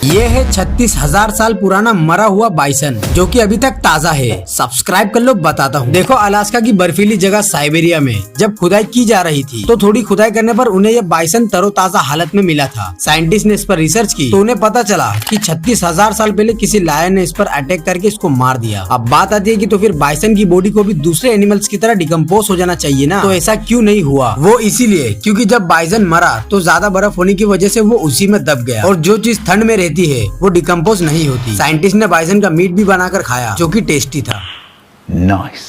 ये है 36,000 साल पुराना मरा हुआ बाइसन जो कि अभी तक ताजा है। सब्सक्राइब कर लो, बताता हूँ। देखो, अलास्का की बर्फीली जगह साइबेरिया में जब खुदाई की जा रही थी तो थोड़ी खुदाई करने पर उन्हें ये बाइसन तरोताजा हालत में मिला था। साइंटिस्ट ने इस पर रिसर्च की तो उन्हें पता चला कि 36,000 साल पहले किसी लायन ने इस पर अटैक करके इसको मार दिया। अब बात आती है कि तो फिर बाइसन की बॉडी को भी दूसरे एनिमल्स की तरह डिकम्पोज हो जाना चाहिए ना, तो ऐसा क्यों नहीं हुआ? वो इसीलिए क्योंकि जब बाइसन मरा तो ज्यादा बर्फ होने की वजह से वो उसी में दब गया और जो चीज ठंड में रहती है वो डिकम्पोज नहीं होती। साइंटिस्ट ने बाइसन का मीट भी बनाकर खाया जो कि टेस्टी था। नाइस।